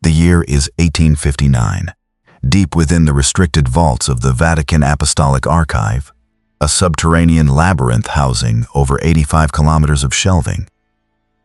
The year is 1859. Deep within the restricted vaults of the Vatican Apostolic Archive, a subterranean labyrinth housing over 85 kilometers of shelving,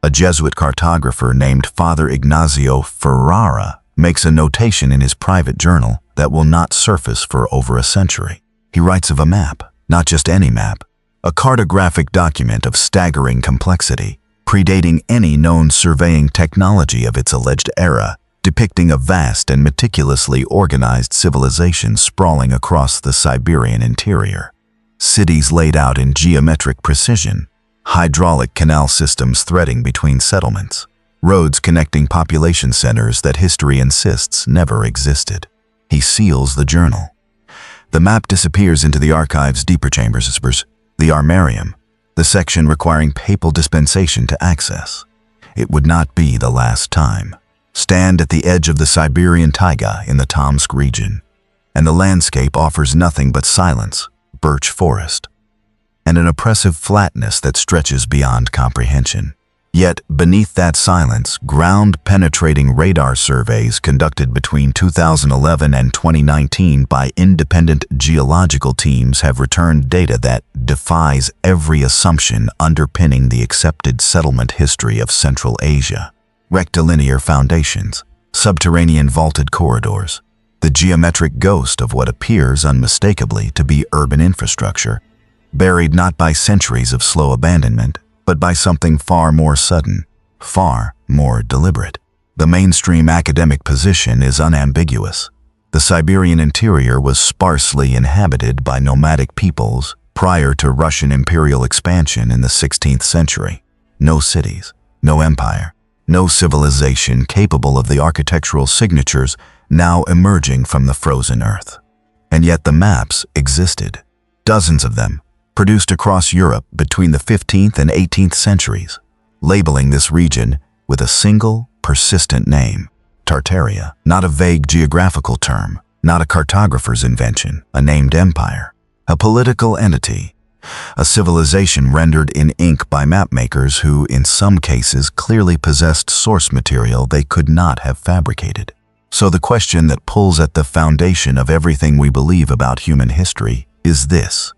a Jesuit cartographer named Father Ignazio Ferrara makes a notation in his private journal that will not surface for over a century. He writes of a map, not just any map, a cartographic document of staggering complexity, predating any known surveying technology of its alleged era, depicting a vast and meticulously organized civilization sprawling across the Siberian interior. Cities laid out in geometric precision, hydraulic canal systems threading between settlements, roads connecting population centers that history insists never existed. He seals the journal. The map disappears into the archive's deeper chambers, the armarium, the section requiring papal dispensation to access. It would not be the last time. Stand at the edge of the Siberian taiga in the Tomsk region, and the landscape offers nothing but silence, birch forest, and an oppressive flatness that stretches beyond comprehension. Yet, beneath that silence, ground-penetrating radar surveys conducted between 2011 and 2019 by independent geological teams have returned data that defies every assumption underpinning the accepted settlement history of Central Asia. Rectilinear foundations, subterranean vaulted corridors, the geometric ghost of what appears unmistakably to be urban infrastructure, buried not by centuries of slow abandonment, but by something far more sudden, far more deliberate. The mainstream academic position is unambiguous. The Siberian interior was sparsely inhabited by nomadic peoples prior to Russian imperial expansion in the 16th century. No cities, no empire, no civilization capable of the architectural signatures now emerging from the frozen earth. And yet the maps existed, dozens of them, produced across Europe between the 15th and 18th centuries, labeling this region with a single, persistent name, Tartaria. Not a vague geographical term, not a cartographer's invention, a named empire, a political entity, a civilization rendered in ink by mapmakers who, in some cases, clearly possessed source material they could not have fabricated. So the question that pulls at the foundation of everything we believe about human history is this: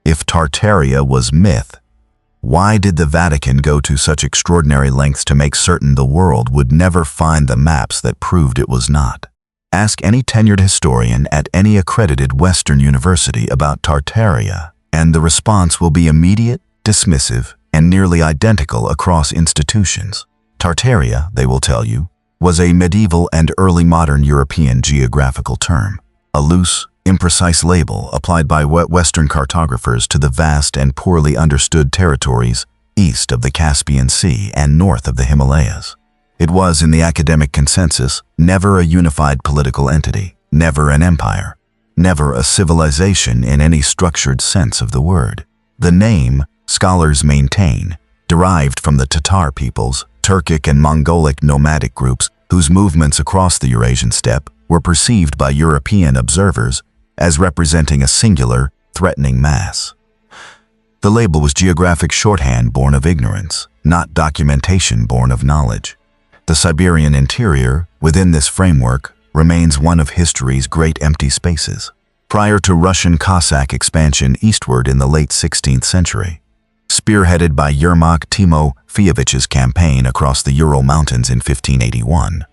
if Tartaria was myth, why did the Vatican go to such extraordinary lengths to make certain the world would never find the maps that proved it was not? Ask any tenured historian at any accredited Western university about Tartaria, and the response will be immediate, dismissive, and nearly identical across institutions. Tartaria, they will tell you, was a medieval and early modern European geographical term, a loose, imprecise label applied by Western cartographers to the vast and poorly understood territories east of the Caspian Sea and north of the Himalayas. It was, in the academic consensus, never a unified political entity, never an empire, never a civilization in any structured sense of the word. The name, scholars maintain, derived from the Tatar peoples, Turkic and Mongolic nomadic groups whose movements across the Eurasian steppe were perceived by European observers as representing a singular, threatening mass. The label was geographic shorthand born of ignorance, not documentation born of knowledge. The Siberian interior, within this framework, remains one of history's great empty spaces. Prior to Russian Cossack expansion eastward in the late 16th century, spearheaded by Yermak Timofeyevich's campaign across the Ural Mountains in 1581,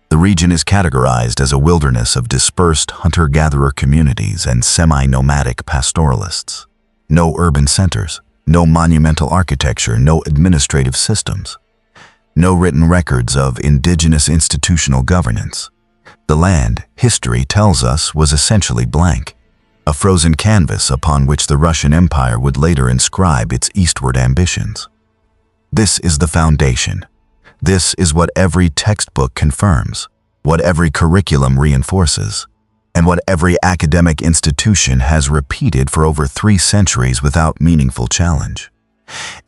the region is categorized as a wilderness of dispersed hunter-gatherer communities and semi-nomadic pastoralists. No urban centers, no monumental architecture, no administrative systems, no written records of indigenous institutional governance. The land, history tells us, was essentially blank, a frozen canvas upon which the Russian Empire would later inscribe its eastward ambitions. This is the foundation. This is what every textbook confirms, what every curriculum reinforces, and what every academic institution has repeated for over 3 centuries without meaningful challenge.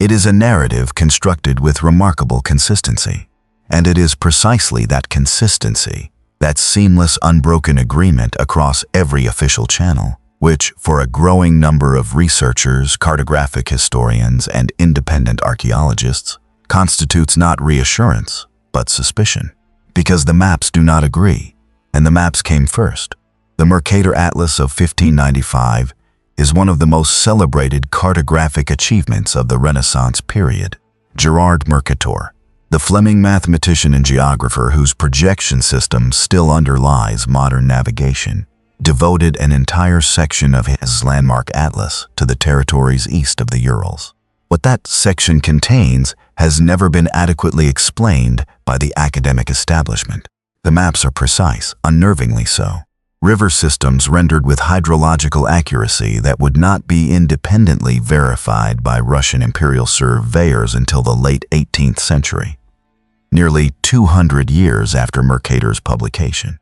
It is a narrative constructed with remarkable consistency, and it is precisely that consistency, that seamless, unbroken agreement across every official channel, which, for a growing number of researchers, cartographic historians, and independent archaeologists, constitutes not reassurance, but suspicion. Because the maps do not agree, and the maps came first. The Mercator Atlas of 1595 is one of the most celebrated cartographic achievements of the Renaissance period. Gerard Mercator, the Fleming mathematician and geographer whose projection system still underlies modern navigation, devoted an entire section of his landmark atlas to the territories east of the Urals. What that section contains has never been adequately explained by the academic establishment. The maps are precise, unnervingly so. River systems rendered with hydrological accuracy that would not be independently verified by Russian imperial surveyors until the late 18th century, nearly 200 years after Mercator's publication.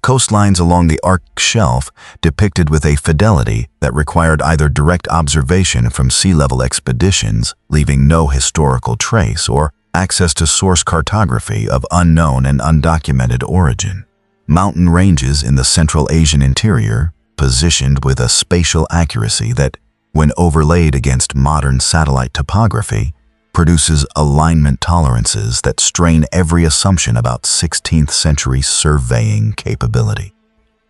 Coastlines along the Arctic shelf depicted with a fidelity that required either direct observation from sea-level expeditions, leaving no historical trace, or access to source cartography of unknown and undocumented origin. Mountain ranges in the Central Asian interior, positioned with a spatial accuracy that, when overlaid against modern satellite topography, produces alignment tolerances that strain every assumption about 16th century surveying capability.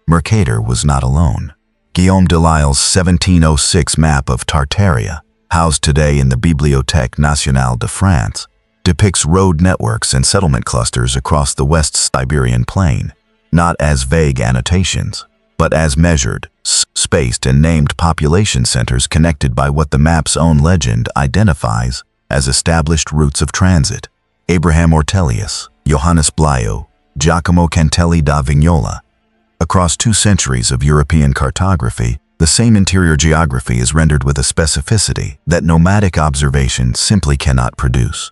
Mercator was not alone. Guillaume Delisle's 1706 map of Tartaria, housed today in the Bibliothèque Nationale de France, depicts road networks and settlement clusters across the West Siberian plain, not as vague annotations, but as measured, spaced and named population centers connected by what the map's own legend identifies as established routes of transit. Abraham Ortelius, Johannes Blaeu, Giacomo Cantelli da Vignola. Across 2 centuries of European cartography, the same interior geography is rendered with a specificity that nomadic observation simply cannot produce.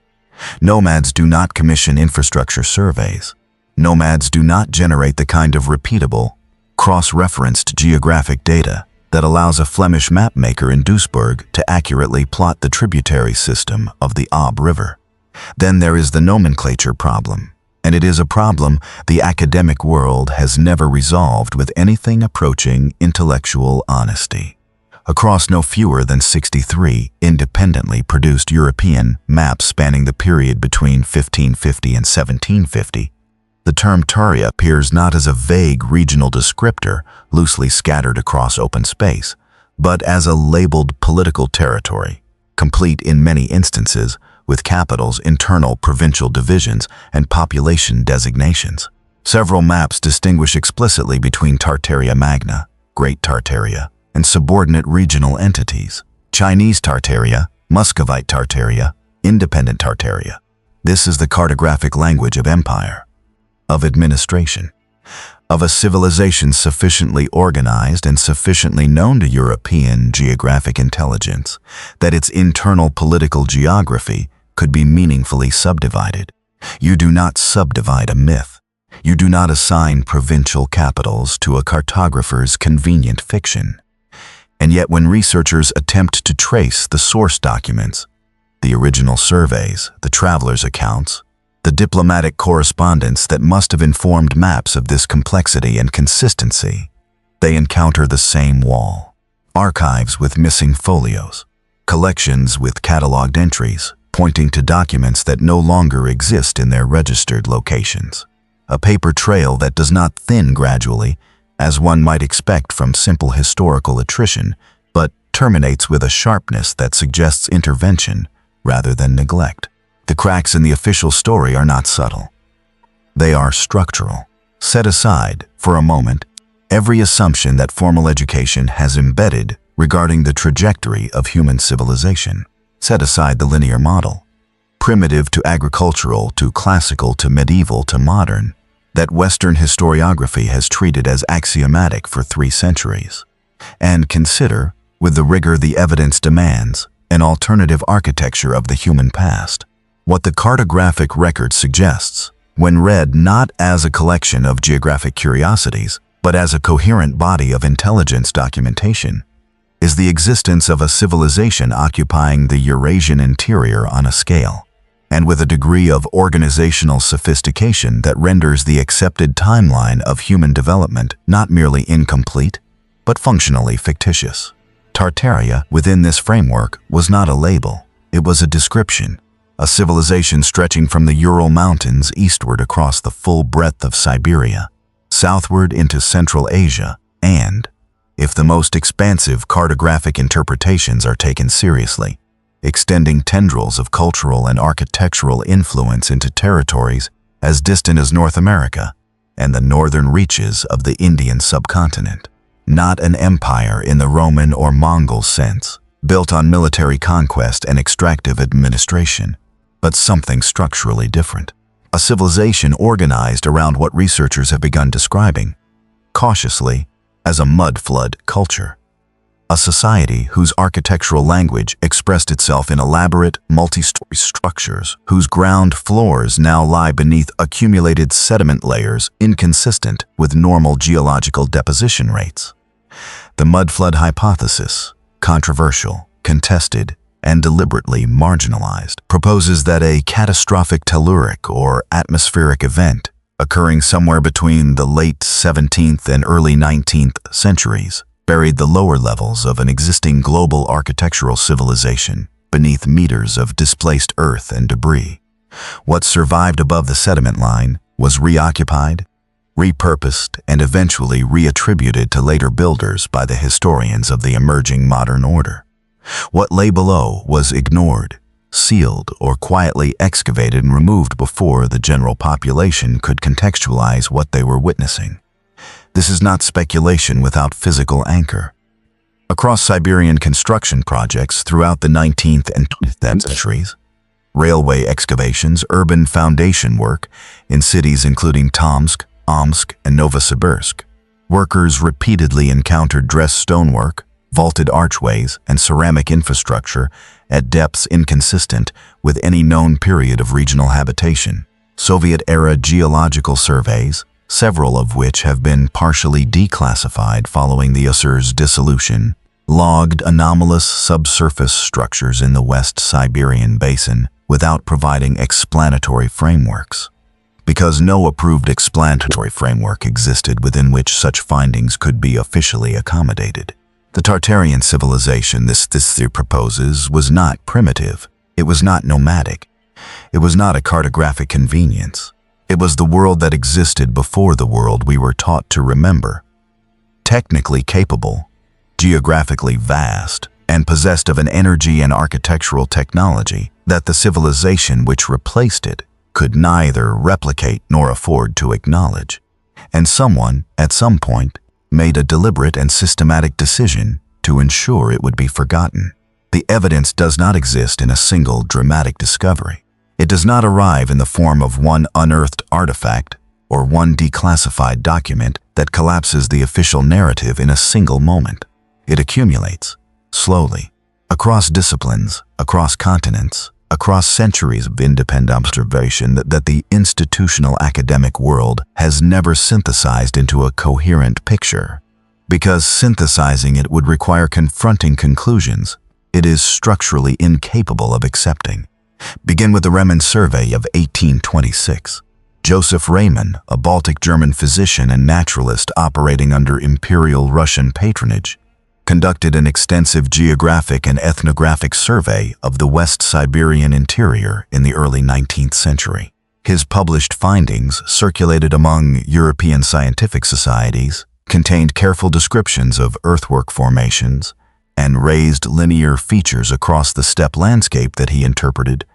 Nomads do not commission infrastructure surveys. Nomads do not generate the kind of repeatable, cross-referenced geographic data that allows a Flemish mapmaker in Duisburg to accurately plot the tributary system of the Ob River. Then there is the nomenclature problem, and it is a problem the academic world has never resolved with anything approaching intellectual honesty. Across no fewer than 63 independently produced European maps spanning the period between 1550 and 1750, the term Taria appears not as a vague regional descriptor loosely scattered across open space, but as a labeled political territory, complete in many instances with capitals, internal provincial divisions, and population designations. Several maps distinguish explicitly between Tartaria Magna, Great Tartaria, and subordinate regional entities, Chinese Tartaria, Muscovite Tartaria, Independent Tartaria. This is the cartographic language of empire, of administration, of a civilization sufficiently organized and sufficiently known to European geographic intelligence that its internal political geography could be meaningfully subdivided. You do not subdivide a myth. You do not assign provincial capitals to a cartographer's convenient fiction. And yet when researchers attempt to trace the source documents, the original surveys, the travelers' accounts, the diplomatic correspondence that must have informed maps of this complexity and consistency, they encounter the same wall. Archives with missing folios, collections with catalogued entries pointing to documents that no longer exist in their registered locations, a paper trail that does not thin gradually, as one might expect from simple historical attrition, but terminates with a sharpness that suggests intervention rather than neglect. The cracks in the official story are not subtle. They are structural. Set aside, for a moment, every assumption that formal education has embedded regarding the trajectory of human civilization. Set aside the linear model, primitive to agricultural to classical to medieval to modern, that Western historiography has treated as axiomatic for 3 centuries, and consider, with the rigor the evidence demands, an alternative architecture of the human past. What the cartographic record suggests, when read not as a collection of geographic curiosities, but as a coherent body of intelligence documentation, is the existence of a civilization occupying the Eurasian interior on a scale, and with a degree of organizational sophistication that renders the accepted timeline of human development not merely incomplete, but functionally fictitious. Tartaria, within this framework, was not a label, it was a description. a civilization stretching from the Ural Mountains eastward across the full breadth of Siberia, southward into Central Asia, and, if the most expansive cartographic interpretations are taken seriously, extending tendrils of cultural and architectural influence into territories as distant as North America and the northern reaches of the Indian subcontinent. Not an empire in the Roman or Mongol sense, built on military conquest and extractive administration, but something structurally different. A civilization organized around what researchers have begun describing, cautiously, as a mud flood culture. A society whose architectural language expressed itself in elaborate, multi-story structures, whose ground floors now lie beneath accumulated sediment layers inconsistent with normal geological deposition rates. The mud flood hypothesis, controversial, contested, and deliberately marginalized, proposes that a catastrophic telluric or atmospheric event occurring somewhere between the late 17th and early 19th centuries buried the lower levels of an existing global architectural civilization beneath meters of displaced earth and debris. What survived above the sediment line was reoccupied, repurposed, and eventually reattributed to later builders by the historians of the emerging modern order. What lay below was ignored, sealed, or quietly excavated and removed before the general population could contextualize what they were witnessing. This is not speculation without physical anchor. Across Siberian construction projects throughout the 19th and 20th centuries, railway excavations, urban foundation work in cities including Tomsk, Omsk, and Novosibirsk, workers repeatedly encountered dressed stonework, vaulted archways, and ceramic infrastructure at depths inconsistent with any known period of regional habitation. Soviet-era geological surveys, several of which have been partially declassified following the USSR's dissolution, logged anomalous subsurface structures in the West Siberian basin without providing explanatory frameworks. Because no approved explanatory framework existed within which such findings could be officially accommodated. The Tartarian civilization this theory proposes was not primitive, it was not nomadic, it was not a cartographic convenience. It was the world that existed before the world we were taught to remember. Technically capable, geographically vast, and possessed of an energy and architectural technology that the civilization which replaced it could neither replicate nor afford to acknowledge. And someone, at some point, made a deliberate and systematic decision to ensure it would be forgotten. The evidence does not exist in a single dramatic discovery. It does not arrive in the form of one unearthed artifact or one declassified document that collapses the official narrative in a single moment. It accumulates, slowly, across disciplines, across continents, across centuries of independent observation that the institutional academic world has never synthesized into a coherent picture. Because synthesizing it would require confronting conclusions it is structurally incapable of accepting. Begin with the Remen Survey of 1826. Joseph Riemann, a Baltic German physician and naturalist operating under Imperial Russian patronage, conducted an extensive geographic and ethnographic survey of the West Siberian interior in the early 19th century. His published findings, circulated among European scientific societies, contained careful descriptions of earthwork formations and raised linear features across the steppe landscape that he interpreted,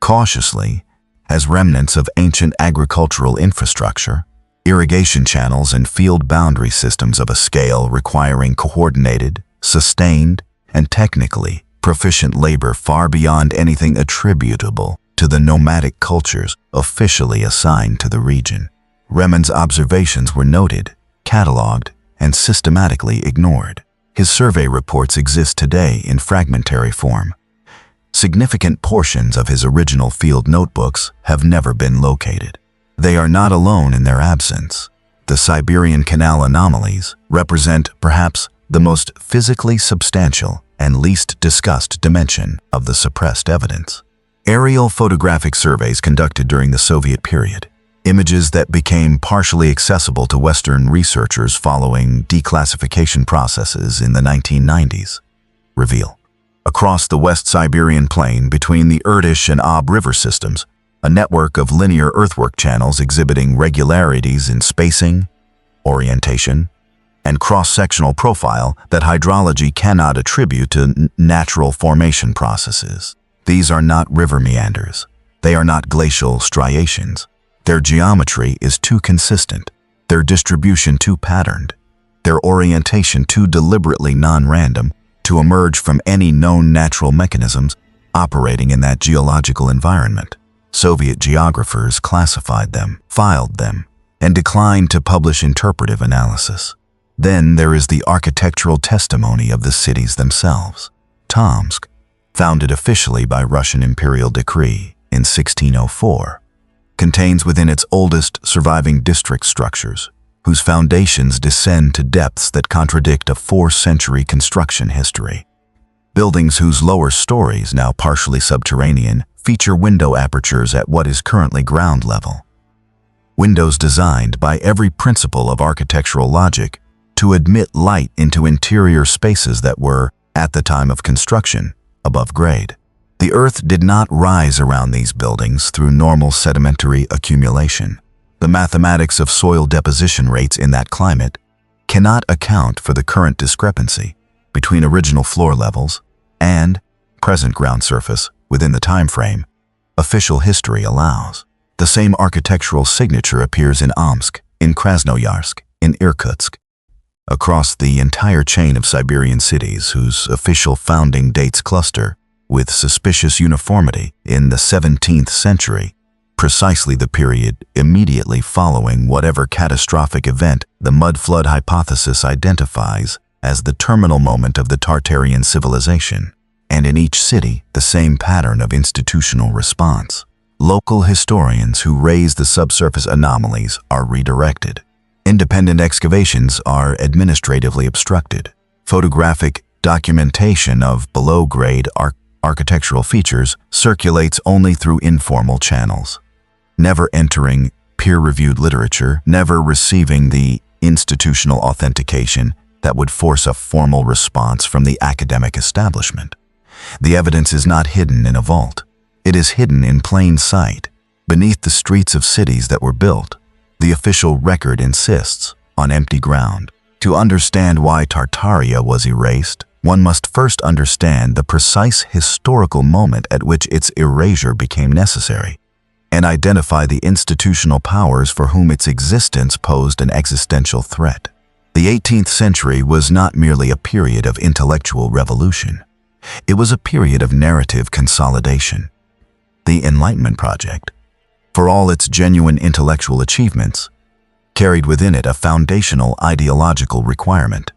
cautiously, as remnants of ancient agricultural infrastructure, irrigation channels, and field boundary systems of a scale requiring coordinated, sustained, and technically proficient labor far beyond anything attributable to the nomadic cultures officially assigned to the region. Riemann's observations were noted, catalogued, and systematically ignored. His survey reports exist today in fragmentary form. Significant portions of his original field notebooks have never been located. They are not alone in their absence. The Siberian Canal anomalies represent perhaps the most physically substantial and least discussed dimension of the suppressed evidence. Aerial photographic surveys conducted during the Soviet period, images that became partially accessible to Western researchers following declassification processes in the 1990s, reveal Across the West Siberian plain between the Irtysh and Ob river systems, a network of linear earthwork channels exhibiting regularities in spacing, orientation, and cross-sectional profile that hydrology cannot attribute to natural formation processes. These are not river meanders. They are not glacial striations. Their geometry is too consistent, their distribution too patterned, their orientation too deliberately non-random to emerge from any known natural mechanisms operating in that geological environment. Soviet geographers classified them, filed them, and declined to publish interpretive analysis. Then there is the architectural testimony of the cities themselves. Tomsk, founded officially by Russian imperial decree in 1604, contains within its oldest surviving district structures, whose foundations descend to depths that contradict a 4th-century construction history. Buildings whose lower stories, now partially subterranean, feature window apertures at what is currently ground level. Windows designed by every principle of architectural logic to admit light into interior spaces that were, at the time of construction, above grade. The earth did not rise around these buildings through normal sedimentary accumulation. The mathematics of soil deposition rates in that climate cannot account for the current discrepancy between original floor levels and present ground surface within the time frame official history allows. The same architectural signature appears in Omsk, in Krasnoyarsk, in Irkutsk. Across the entire chain of Siberian cities whose official founding dates cluster with suspicious uniformity in the 17th century, precisely the period immediately following whatever catastrophic event the mud flood hypothesis identifies as the terminal moment of the Tartarian civilization, and in each city the same pattern of institutional response. Local historians who raise the subsurface anomalies are redirected. Independent excavations are administratively obstructed. Photographic documentation of below-grade architectural features circulates only through informal channels, never entering peer-reviewed literature, never receiving the institutional authentication that would force a formal response from the academic establishment. The evidence is not hidden in a vault. It is hidden in plain sight, beneath the streets of cities that were built. The official record insists on empty ground. To understand why Tartaria was erased, one must first understand the precise historical moment at which its erasure became necessary, and identify the institutional powers for whom its existence posed an existential threat. The 18th century was not merely a period of intellectual revolution. It was a period of narrative consolidation. The Enlightenment project, for all its genuine intellectual achievements, carried within it a foundational ideological requirement: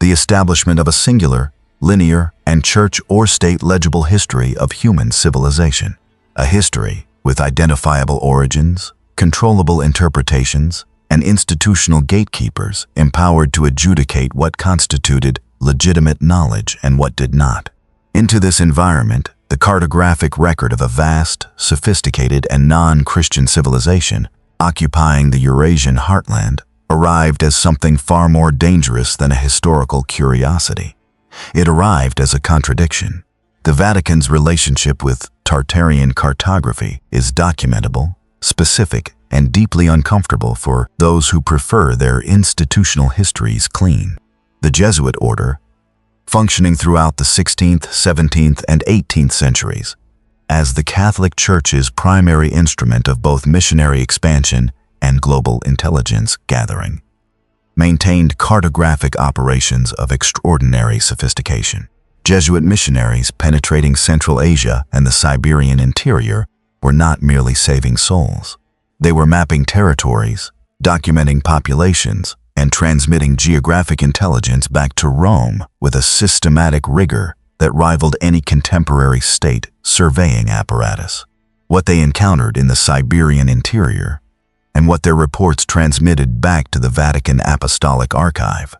the establishment of a singular, linear, and church or state legible history of human civilization. A history with identifiable origins, controllable interpretations, and institutional gatekeepers empowered to adjudicate what constituted legitimate knowledge and what did not. Into this environment, the cartographic record of a vast, sophisticated, and non-Christian civilization occupying the Eurasian heartland arrived as something far more dangerous than a historical curiosity. It arrived as a contradiction. The Vatican's relationship with Tartarian cartography is documentable, specific, and deeply uncomfortable for those who prefer their institutional histories clean. The Jesuit order, functioning throughout the 16th, 17th, and 18th centuries, as the Catholic Church's primary instrument of both missionary expansion and global intelligence gathering, maintained cartographic operations of extraordinary sophistication. Jesuit missionaries penetrating Central Asia and the Siberian interior were not merely saving souls. They were mapping territories, documenting populations, and transmitting geographic intelligence back to Rome with a systematic rigor that rivaled any contemporary state surveying apparatus. What they encountered in the Siberian interior, and what their reports transmitted back to the Vatican Apostolic Archive,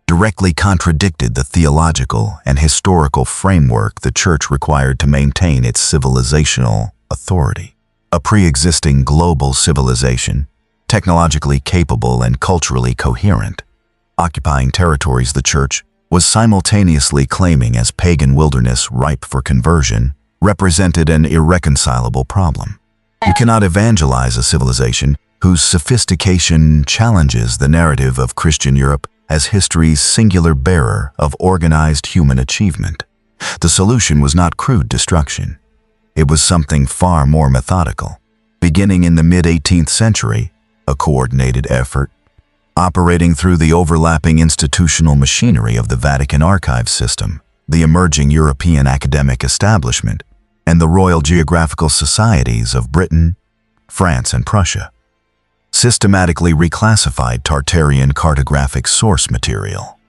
directly contradicted the theological and historical framework the Church required to maintain its civilizational authority. A pre-existing global civilization, technologically capable and culturally coherent, occupying territories the Church was simultaneously claiming as pagan wilderness ripe for conversion, represented an irreconcilable problem. You cannot evangelize a civilization whose sophistication challenges the narrative of Christian Europe as history's singular bearer of organized human achievement. The solution was not crude destruction. It was something far more methodical. Beginning in the mid-18th century, a coordinated effort, operating through the overlapping institutional machinery of the Vatican archive system, the emerging European academic establishment, and the Royal Geographical Societies of Britain, France, and Prussia, systematically reclassified Tartarian cartographic source material.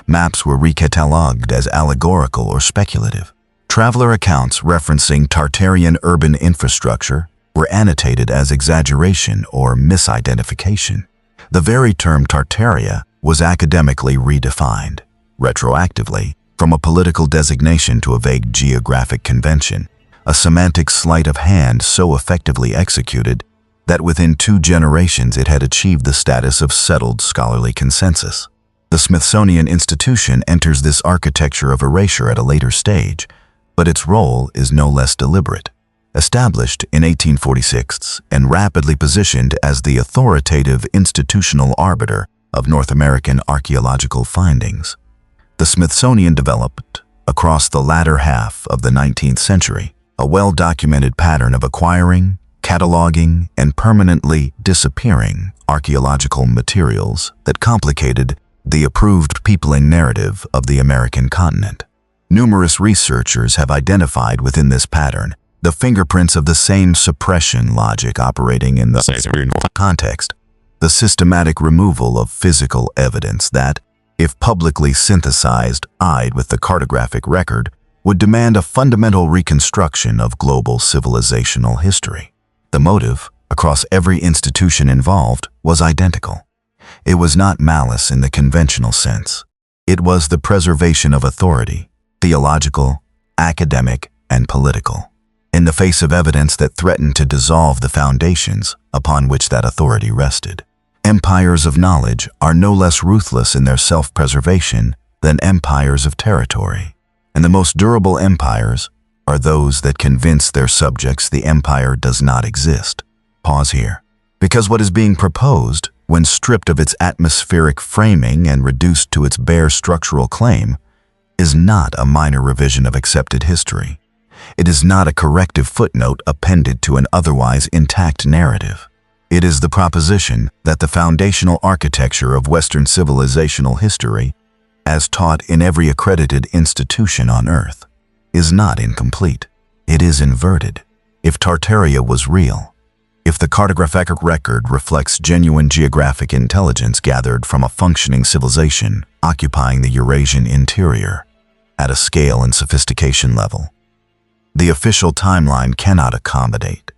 Maps were recatalogued as allegorical or speculative. Traveler accounts referencing Tartarian urban infrastructure were annotated as exaggeration or misidentification. The very term Tartaria was academically redefined, retroactively, from a political designation to a vague geographic convention, a semantic sleight of hand so effectively executed that within 2 generations it had achieved the status of settled scholarly consensus. The Smithsonian Institution enters this architecture of erasure at a later stage, but its role is no less deliberate. Established in 1846 and rapidly positioned as the authoritative institutional arbiter of North American archaeological findings, the Smithsonian developed, across the latter half of the 19th century, a well-documented pattern of acquiring, cataloging, and permanently disappearing archaeological materials that complicated the approved peopling narrative of the American continent. Numerous researchers have identified within this pattern the fingerprints of the same suppression logic operating in the context, the systematic removal of physical evidence that, if publicly synthesized, eyed with the cartographic record, would demand a fundamental reconstruction of global civilizational history. The motive, across every institution involved, was identical. It was not malice in the conventional sense. It was the preservation of authority, theological, academic, and political, in the face of evidence that threatened to dissolve the foundations upon which that authority rested. Empires of knowledge are no less ruthless in their self-preservation than empires of territory, and the most durable empires are those that convince their subjects the empire does not exist. Pause here. Because what is being proposed, when stripped of its atmospheric framing and reduced to its bare structural claim, is not a minor revision of accepted history. It is not a corrective footnote appended to an otherwise intact narrative. It is the proposition that the foundational architecture of Western civilizational history, as taught in every accredited institution on Earth, is not incomplete. It is inverted. If Tartaria was real, if the cartographic record reflects genuine geographic intelligence gathered from a functioning civilization occupying the Eurasian interior at a scale and sophistication level the official timeline cannot accommodate,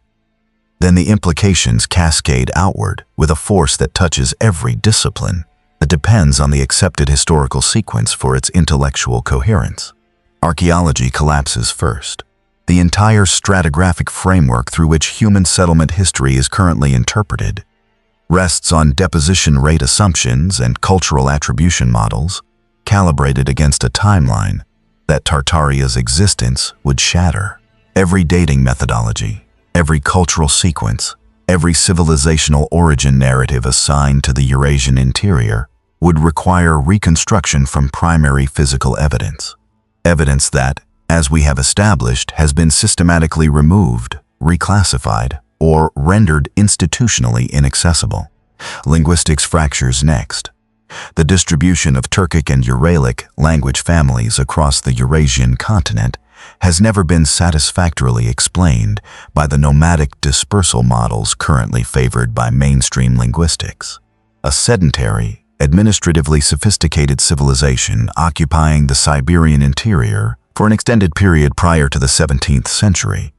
then the implications cascade outward with a force that touches every discipline that depends on the accepted historical sequence for its intellectual coherence. Archaeology collapses first. The entire stratigraphic framework through which human settlement history is currently interpreted rests on deposition rate assumptions and cultural attribution models calibrated against a timeline that Tartaria's existence would shatter. Every dating methodology, every cultural sequence, every civilizational origin narrative assigned to the Eurasian interior would require reconstruction from primary physical evidence. Evidence that, as we have established, has been systematically removed, reclassified, or rendered institutionally inaccessible. Linguistics fractures next. The distribution of Turkic and Uralic language families across the Eurasian continent has never been satisfactorily explained by the nomadic dispersal models currently favored by mainstream linguistics. A sedentary, administratively sophisticated civilization occupying the Siberian interior for an extended period prior to the 17th century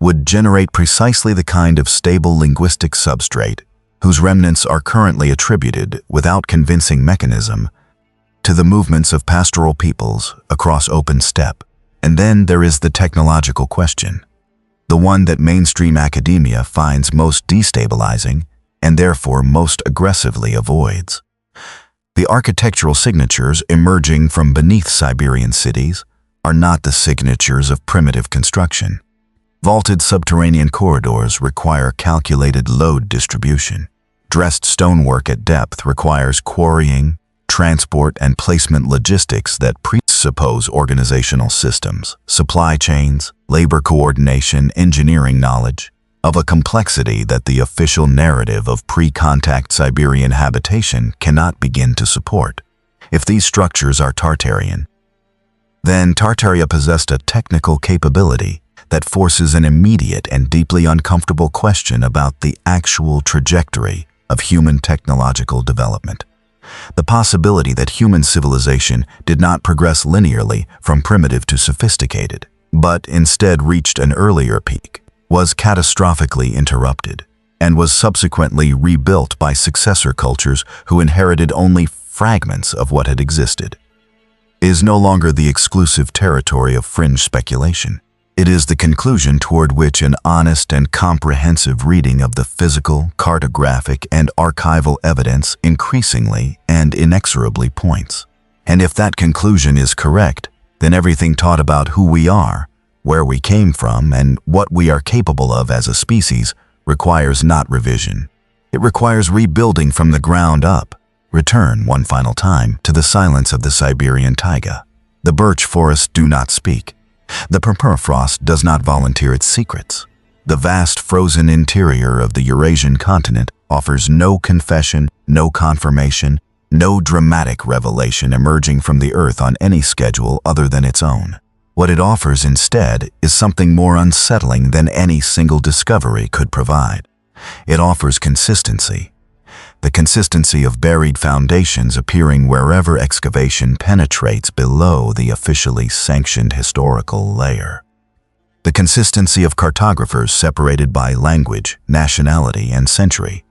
would generate precisely the kind of stable linguistic substrate whose remnants are currently attributed, without convincing mechanism, to the movements of pastoral peoples across open steppe. And then there is the technological question, the one that mainstream academia finds most destabilizing and therefore most aggressively avoids. The architectural signatures emerging from beneath Siberian cities are not the signatures of primitive construction. Vaulted subterranean corridors require calculated load distribution. Dressed stonework at depth requires quarrying, transport, and placement logistics that presuppose organizational systems, supply chains, labor coordination, engineering knowledge, of a complexity that the official narrative of pre-contact Siberian habitation cannot begin to support. If these structures are Tartarian, then Tartaria possessed a technical capability that forces an immediate and deeply uncomfortable question about the actual trajectory of human technological development. The possibility that human civilization did not progress linearly from primitive to sophisticated, but instead reached an earlier peak, was catastrophically interrupted, and was subsequently rebuilt by successor cultures who inherited only fragments of what had existed, is no longer the exclusive territory of fringe speculation. It is the conclusion toward which an honest and comprehensive reading of the physical, cartographic, and archival evidence increasingly and inexorably points. And if that conclusion is correct, then everything taught about who we are, where we came from, and what we are capable of as a species requires not revision. It requires rebuilding from the ground up. Return one final time to the silence of the Siberian taiga. The birch forests do not speak. The permafrost does not volunteer its secrets. The vast frozen interior of the Eurasian continent offers no confession, no confirmation, no dramatic revelation emerging from the earth on any schedule other than its own. What it offers instead is something more unsettling than any single discovery could provide. It offers consistency. The consistency of buried foundations appearing wherever excavation penetrates below the officially sanctioned historical layer. The consistency of cartographers separated by language, nationality, and century,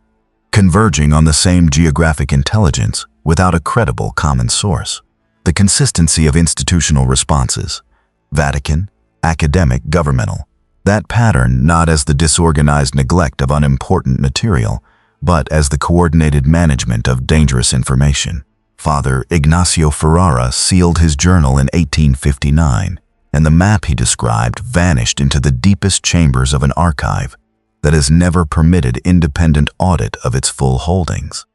converging on the same geographic intelligence without a credible common source. The consistency of institutional responses, Vatican, academic, governmental, that pattern not as the disorganized neglect of unimportant material, but as the coordinated management of dangerous information. Father Ignacio Ferrara sealed his journal in 1859, and the map he described vanished into the deepest chambers of an archive that has never permitted independent audit of its full holdings.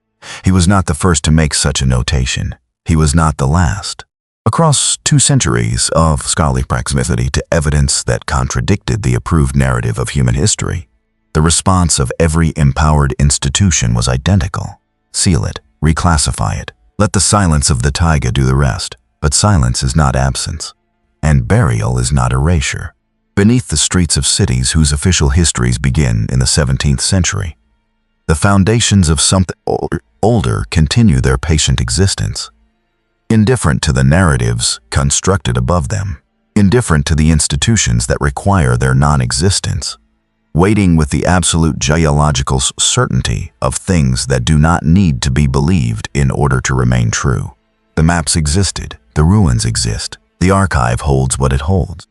He was not the first to make such a notation. He was not the last. Across 2 centuries of scholarly proximity to evidence that contradicted the approved narrative of human history, the response of every empowered institution was identical. Seal it, reclassify it. Let the silence of the taiga do the rest. But silence is not absence, and burial is not erasure. Beneath the streets of cities whose official histories begin in the 17th century, the foundations of something older continue their patient existence, indifferent to the narratives constructed above them, indifferent to the institutions that require their non-existence, waiting with the absolute geological certainty of things that do not need to be believed in order to remain true. The maps existed, the ruins exist, the archive holds what it holds.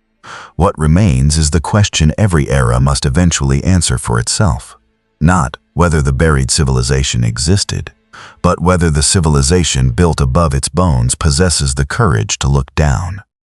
What remains is the question every era must eventually answer for itself. Not whether the buried civilization existed, but whether the civilization built above its bones possesses the courage to look down.